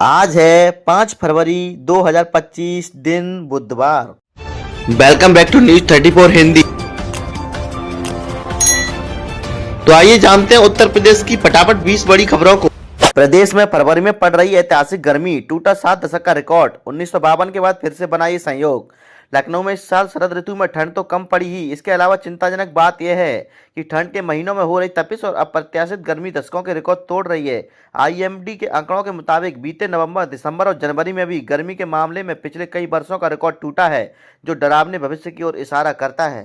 आज है 5 फरवरी 2025 दिन बुधवार। Welcome back to news 34 Hindi. तो आइए जानते हैं उत्तर प्रदेश की फटाफट 20 बड़ी खबरों को। प्रदेश में फरवरी में पड़ रही ऐतिहासिक गर्मी, टूटा 7 दशक का रिकॉर्ड। 1952 के बाद फिर से बना ये संयोग। लखनऊ में इस साल शरद ऋतु में ठंड तो कम पड़ी ही, इसके अलावा चिंताजनक बात यह है कि ठंड के महीनों में हो रही तपिश और अप्रत्याशित गर्मी दशकों के रिकॉर्ड तोड़ रही है। आईएमडी के आंकड़ों के मुताबिक बीते नवंबर, दिसंबर और जनवरी में भी गर्मी के मामले में पिछले कई वर्षों का रिकॉर्ड टूटा है, जो डरावने भविष्य की ओर इशारा करता है।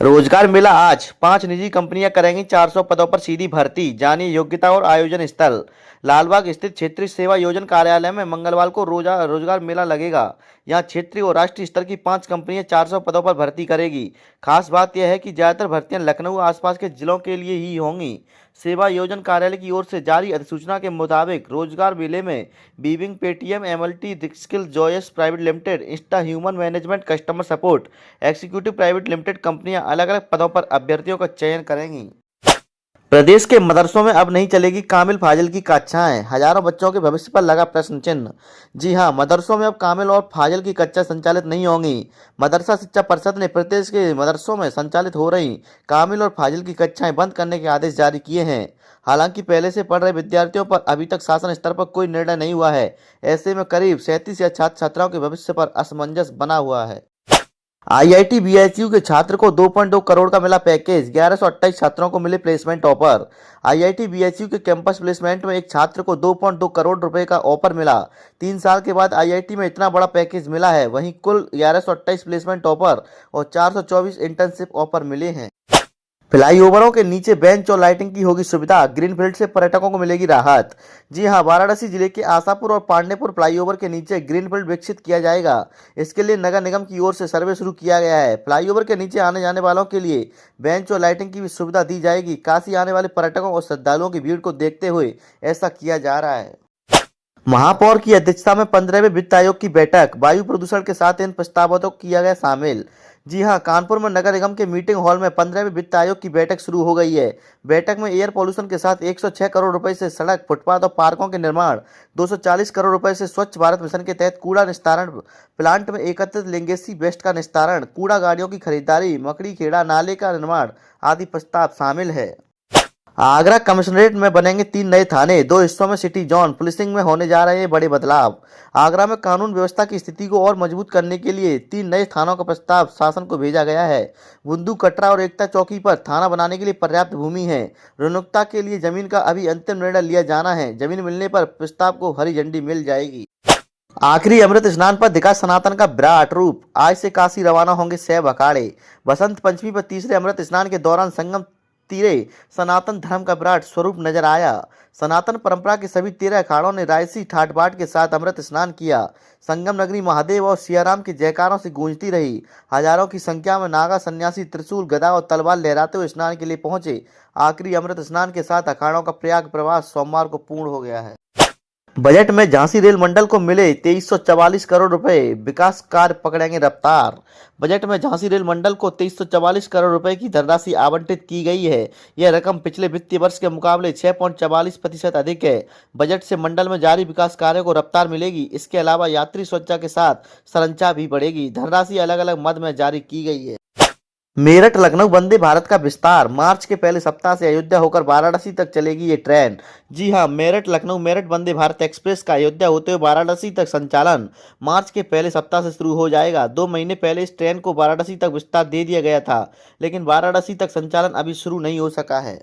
रोजगार मेला आज 5 निजी कंपनियां करेंगी 400 पदों पर सीधी भर्ती। जानिए योग्यता और आयोजन स्थल। लालबाग स्थित क्षेत्रीय सेवा योजन कार्यालय में मंगलवार को रोजगार मेला लगेगा। यहां क्षेत्रीय और राष्ट्रीय स्तर की 5 कंपनियां 400 पदों पर भर्ती करेगी। खास बात यह है कि ज्यादातर भर्तियां लखनऊ आसपास के जिलों के लिए ही होंगी। सेवा योजन कार्यालय की ओर से जारी अधिसूचना के मुताबिक रोजगार मेले में बीविंग, Paytm, MLT, skill, Joyce private limited, insta human management, customer support, executive private limited कंपनियां अलग अलग पदों पर अभ्यर्थियों का चयन करेंगी। प्रदेश के मदरसों में अब नहीं चलेगी कामिल फाजिल की कक्षाएं, हजारों बच्चों के भविष्य पर लगा प्रश्न चिन्ह। जी हां, मदरसों में अब कामिल और फाजिल की कक्षा संचालित नहीं होंगी। मदरसा शिक्षा परिषद ने प्रदेश के मदरसों में संचालित हो रही कामिल और फाजिल की कक्षाएं बंद करने के आदेश जारी किए हैं। हालांकि पहले से पढ़ रहे विद्यार्थियों पर अभी तक शासन स्तर पर कोई निर्णय नहीं हुआ है। ऐसे में करीब 37 छात्र छात्राओं के भविष्य पर असमंजस बना हुआ है। आईआईटी बीएचयू के छात्र को 2.2 करोड़ का मिला पैकेज, 1128 छात्रों को मिले प्लेसमेंट ऑफर। आईआईटी बीएचयू के कैंपस प्लेसमेंट में एक छात्र को 2.2 करोड़ रुपए का ऑफर मिला। 3 साल के बाद आईआईटी में इतना बड़ा पैकेज मिला है। वहीं कुल 1128 प्लेसमेंट ऑफर और 424 इंटर्नशिप ऑफर मिले हैं। फ्लाईओवरों के नीचे बेंच और लाइटिंग की होगी सुविधा, ग्रीनफील्ड से पर्यटकों को मिलेगी राहत। जी हां, वाराणसी जिले के आशापुर और पांडेपुर फ्लाईओवर के नीचे ग्रीनफील्ड विकसित किया जाएगा। इसके लिए नगर निगम की ओर से सर्वे शुरू किया गया है। फ्लाईओवर के नीचे आने जाने वालों के लिए बेंच और लाइटिंग की भी सुविधा दी जाएगी। काशी आने वाले पर्यटकों और श्रद्धालुओं की भीड़ को देखते हुए ऐसा किया जा रहा है। महापौर की अध्यक्षता में 15वें वित्त आयोग की बैठक, वायु प्रदूषण के साथ इन प्रस्तावों को किया गया शामिल। जी हां, कानपुर में नगर निगम के मीटिंग हॉल में 15वें वित्त आयोग की बैठक शुरू हो गई है। बैठक में एयर पोल्यूशन के साथ 106 करोड़ रुपए से सड़क, फुटपाथ और पार्कों के निर्माण, 240 करोड़ रुपए से स्वच्छ भारत मिशन के तहत कूड़ा निस्तारण प्लांट में एकत्रित लिंगेसी वेस्ट का निस्तारण, कूड़ा गाड़ियों की खरीदारी, मकड़ी खेड़ा नाले का निर्माण आदि प्रस्ताव शामिल है। आगरा कमिश्नरेट में बनेंगे 3 नए थाने, 2 हिस्सों में सिटी जोन। पुलिसिंग में होने जा रहे हैं बड़े बदलाव। आगरा में कानून व्यवस्था की स्थिति को और मजबूत करने के लिए 3 नए थानों का प्रस्ताव शासन को भेजा गया है। बुंदू, कटरा और एकता चौकी पर थाना बनाने के लिए पर्याप्त भूमि है। रुनुकता के लिए जमीन का अभी अंतिम निर्णय लिया जाना है। जमीन मिलने पर प्रस्ताव को हरी झंडी मिल जाएगी। आखिरी अमृत स्नान पर दिखा सनातन का विराट रूप, आज से काशी रवाना होंगे शैव अखाड़े। बसंत पंचमी पर तीसरे अमृत स्नान के दौरान संगम तीरे सनातन धर्म का विराट स्वरूप नजर आया। सनातन परंपरा के सभी 13 अखाड़ों ने रायसी ठाट बाट के साथ अमृत स्नान किया। संगम नगरी महादेव और सियाराम के जयकारों से गूंजती रही। हजारों की संख्या में नागा सन्यासी त्रिशूल, गदा और तलवार लहराते हुए स्नान के लिए पहुंचे। आखिरी अमृत स्नान के साथ अखाड़ों का प्रयाग प्रवास सोमवार को पूर्ण हो गया है। बजट में झांसी रेल मंडल को मिले 2344 करोड़ रुपए, विकास कार्य पकड़ेंगे रफ्तार। बजट में झांसी रेल मंडल को 2344 करोड़ रुपए की धनराशि आवंटित की गई है। यह रकम पिछले वित्तीय वर्ष के मुकाबले 6.44% अधिक है। बजट से मंडल में जारी विकास कार्यों को रफ्तार मिलेगी। इसके अलावा यात्री सुरक्षा के साथ संरचना भी बढ़ेगी। धनराशि अलग अलग मद में जारी की गई है। मेरठ लखनऊ वंदे भारत का विस्तार, मार्च के पहले सप्ताह से अयोध्या होकर वाराणसी तक चलेगी ये ट्रेन। जी हां, मेरठ लखनऊ मेरठ वंदे भारत एक्सप्रेस का अयोध्या होते हुए वाराणसी तक संचालन मार्च के पहले सप्ताह से शुरू हो जाएगा। 2 महीने पहले इस ट्रेन को वाराणसी तक विस्तार दे दिया गया था, लेकिन वाराणसी तक संचालन अभी शुरू नहीं हो सका है।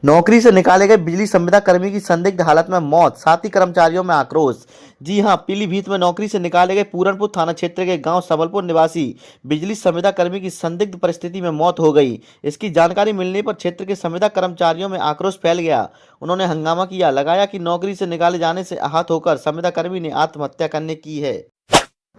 नौकरी से निकाले गए बिजली संविदा कर्मी की संदिग्ध हालत में मौत, साथी कर्मचारियों में आक्रोश। जी हां, पीलीभीत में नौकरी से निकाले गए पूरनपुर थाना क्षेत्र के गांव सबलपुर निवासी बिजली संविदा कर्मी की संदिग्ध परिस्थिति में मौत हो गई। इसकी जानकारी मिलने पर क्षेत्र के संविदा कर्मचारियों में आक्रोश फैल गया। उन्होंने हंगामा किया, लगाया कि नौकरी से निकाले जाने से आहत होकर संविदा कर्मी ने आत्महत्या करने की है।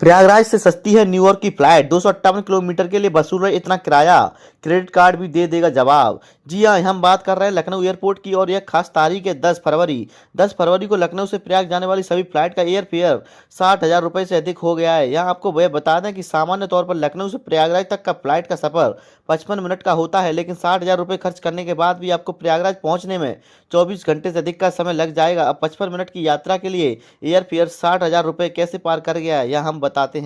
प्रयागराज से सस्ती है न्यूयॉर्क की फ्लाइट, 258 किलोमीटर के लिए वसूल रहे इतना किराया, क्रेडिट कार्ड भी दे देगा जवाब। जी हाँ, हम बात कर रहे हैं लखनऊ एयरपोर्ट की और यह खास तारीख है 10 फरवरी। 10 फरवरी को लखनऊ से प्रयाग जाने वाली सभी फ्लाइट का एयर फेयर 60,000 रुपये से अधिक हो गया है। यहाँ आपको वह बता दें कि सामान्य तौर पर लखनऊ से प्रयागराज तक का फ्लाइट का सफर 55 मिनट का होता है, लेकिन 60,000 रुपये खर्च करने के बाद भी आपको प्रयागराज पहुंचने में 24 घंटे से अधिक का समय लग जाएगा। अब 55 मिनट की यात्रा के लिए एयर फेयर 60,000 रुपये कैसे पार कर गया है, यह हम बताते हैं।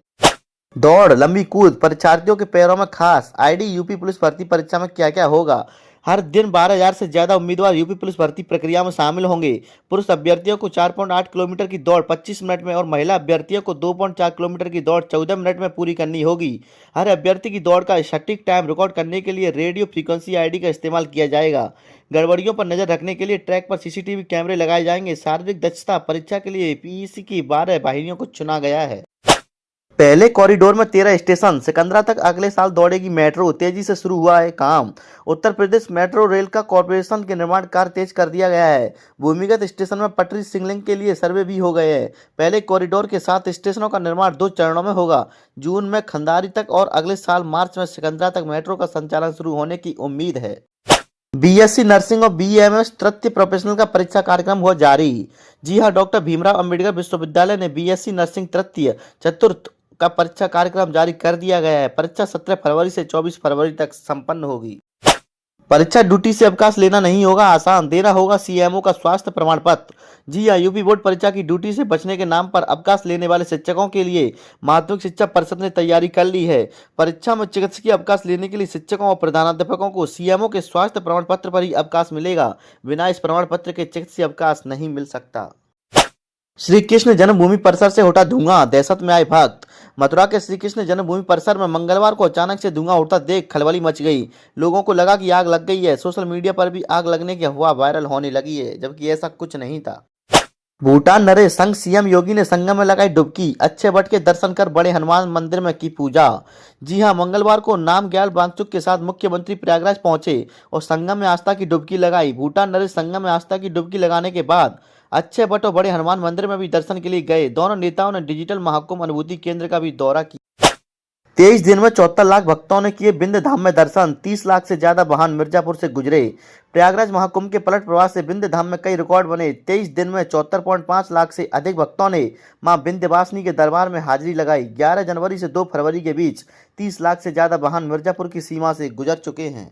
दौड़, लंबी कूद, परीक्षार्थियों के पैरों में खास। आईडी यूपी पुलिस भर्ती परीक्षा में क्या क्या होगा? हर दिन 12,000 से ज्यादा उम्मीदवार यूपी पुलिस भर्ती प्रक्रिया में शामिल होंगे। पुरुष अभ्यर्थियों को 4.8 किलोमीटर की दौड़ 25 मिनट में और महिला अभ्यर्थियों को 2.4 किलोमीटर की दौड़ 14 मिनट में पूरी करनी होगी। हर अभ्यर्थी की दौड़ का सटीक टाइम रिकॉर्ड करने के लिए रेडियो फ्रीक्वेंसी आईडी का इस्तेमाल किया जाएगा। गड़बड़ियों पर नजर रखने के लिए ट्रैक पर सीसीटीवी कैमरे लगाए जाएंगे। शारीरिक दक्षता परीक्षा के लिए पीईसी की 12 वाहिनियों को चुना गया है। पहले कॉरिडोर में 13 स्टेशन, सिकंदरा तक अगले साल दौड़ेगी मेट्रो, तेजी से शुरू हुआ है काम। उत्तर प्रदेश मेट्रो रेल का कॉर्पोरेशन के निर्माण कार्य तेज कर दिया गया है। भूमिगत स्टेशन में पटरी सिग्नलिंग के लिए सर्वे भी हो गए हैं। पहले कॉरिडोर के 7 स्टेशनों का निर्माण 2 चरणों में होगा। जून में खंडारी तक और अगले साल मार्च में सिकंदरा तक मेट्रो का संचालन शुरू होने की उम्मीद है। बीएससी नर्सिंग और बीएमएस तृतीय प्रोफेशनल का परीक्षा कार्यक्रम हुआ जारी। जी हां, डॉक्टर भीमराव अंबेडकर विश्वविद्यालय ने बीएससी नर्सिंग तृतीय चतुर्थ का परीक्षा कार्यक्रम जारी कर दिया गया है। परीक्षा 17 फरवरी से 24 फरवरी तक संपन्न होगी। परीक्षा ड्यूटी से अवकाश लेना नहीं होगा आसान, देना होगा सीएमओ का स्वास्थ्य प्रमाण पत्र। जी हां, यूपी बोर्ड परीक्षा की ड्यूटी से बचने के नाम पर अवकाश लेने वाले शिक्षकों के लिए माध्यमिक शिक्षा परिषद ने तैयारी कर ली है। परीक्षा में चिकित्सकीय अवकाश लेने के लिए शिक्षकों और प्रधानाध्यापकों को सीएमओ के स्वास्थ्य प्रमाण पत्र पर ही अवकाश मिलेगा। बिना इस प्रमाण पत्र के चिकित्सकीय अवकाश नहीं मिल सकता। श्री कृष्ण जन्मभूमि परिसर से उठा धुआं, दहशत में आए भक्त। मथुरा के श्री कृष्ण जन्मभूमि परिसर में मंगलवार को अचानक से धुआं उड़ता देख खलबली मच गई। लोगों को लगा कि आग लग गई है। सोशल मीडिया पर भी आग लगने की अफवाह वायरल होने लगी है, जबकि ऐसा कुछ नहीं था। भूटान नरेश संग सीएम योगी ने संगम में लगाई डुबकी, अच्छे वट के दर्शन कर बड़े हनुमान मंदिर में की पूजा। जी हां, मंगलवार को नामग्याल वांगचुक के साथ मुख्यमंत्री प्रयागराज पहुंचे और संगम में आस्था की डुबकी लगाई। भूटान नरेश संगम में आस्था की डुबकी लगाने के बाद अच्छे वट और बड़े हनुमान मंदिर में भी दर्शन के लिए गए। दोनों नेताओं ने डिजिटल महाकुंभ अनुभूति केंद्र का भी दौरा किया। 23 दिन में 74 लाख भक्तों ने किए विंध्य धाम में दर्शन, 30 लाख से ज्यादा वाहन मिर्जापुर से गुजरे। प्रयागराज महाकुंभ के पलट प्रवास से विंध्य धाम में कई रिकॉर्ड बने। 23 दिन में 74.5 लाख से अधिक भक्तों ने मां विंध्यवासिनी के दरबार में हाजिरी लगाई। 11 जनवरी से 2 फरवरी के बीच 30 लाख से ज्यादा वाहन मिर्जापुर की सीमा से गुजर चुके हैं।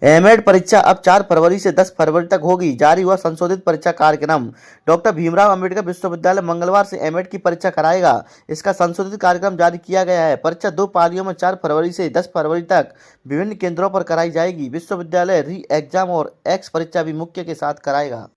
एमएड परीक्षा अब 4 फरवरी से 10 फरवरी तक होगी, जारी हुआ संशोधित परीक्षा कार्यक्रम। डॉक्टर भीमराव अंबेडकर विश्वविद्यालय मंगलवार से एमएड की परीक्षा कराएगा। इसका संशोधित कार्यक्रम जारी किया गया है। परीक्षा 2 पालियों में 4 फरवरी से 10 फरवरी तक विभिन्न केंद्रों पर कराई जाएगी। विश्वविद्यालय री एग्जाम और एक्स परीक्षा भी मुख्य के साथ कराएगा।